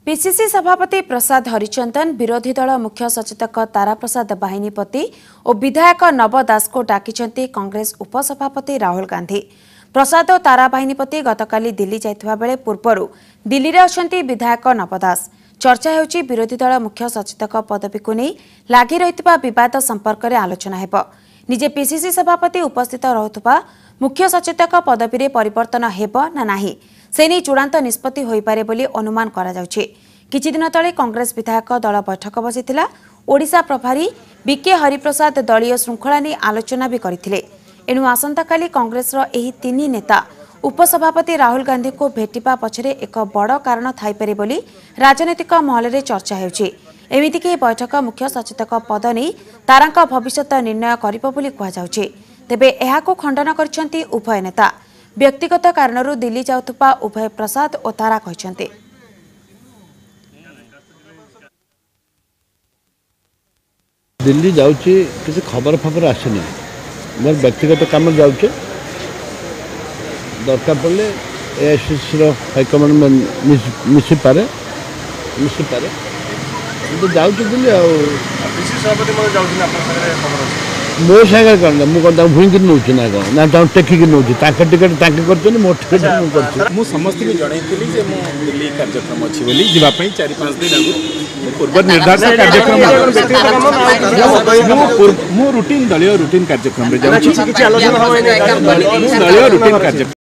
PCC सभापति प्रसाद हरिचंदन विरोधी दल मुख्य सचेतक तारा प्रसाद बाहिनीपति और विधायक नव दास को डाकिछंती कांग्रेस उपसभापति राहुल गांधी। प्रसाद और तारा बाहिनीपति गतकाली दिल्ली जाइथिबा बेले पूर्वरु दिल्ली रे अछंती विधायक नव दास। चर्चा हेउची विरोधी दल मुख्य सचेतक पदवी को नहीं लागि रहितबा विवाद संपर्क में आलोचना हेब। निजे पीसीसी सभापति उपस्थित रहुतबा मुख्य सचेतक पदवी रे परिवर्तन हेब ना नाही सेनी चूड़ांत निष्पत्ति होई पारे बोली अनुमान करा जाउछि। किछि दिन तले कांग्रेस विधायक दल बैठक बसिथिला। ओडिशा प्रभारी बीके हरिप्रसाद दलीय श्रृंखला नहीं आलोचना भी करथिले। एणु आसंताकाली कांग्रेसर एही तीन नेता उपसभापति राहुल गांधी को भेटिबा पछरे एक बड़ कारण थाइपारे बोली राजनैतिक महल रे चर्चा हेउछि। एमितिकि बैठक मुख्य सचेतक पद नहीं तारांका भविष्यत निर्णय करिब बोली कहा जाउछि। तेबे एहाको खंडन करछंती उभय नेता। व्यक्तिगत कारणरू दिल्ली जाउथुपा उभय प्रसाद और तारा कहछंती। दिल्ली जाउछि किसी खबर खबर आसेनी मोर व्यक्तिगत काम जाउछि दरकार पड़े एआईसीसी हाईकमांड में मिसी पारे तो जाउछि दिल्ली आ पीसीसी सभापति मो जाउछि ना अपन संगे खबर अछि मो संगे करना मु कोन भूई कि नउछि ना को ना ता टेकी कि नउछि ताके टिकट ताके करछन मो टिकट मु करछि मु समस्त के जणैतिली जे मो दिल्ली कार्यक्रम अछि बोली जिबा पई 4-5 दिन आगु पूर्व निर्धारित कार्यक्रम मु रूटीन दलीय रूटीन कार्यक्रम रे जाउछि किछि आलोचना होय नै दलीय रूटीन कार्यक्रम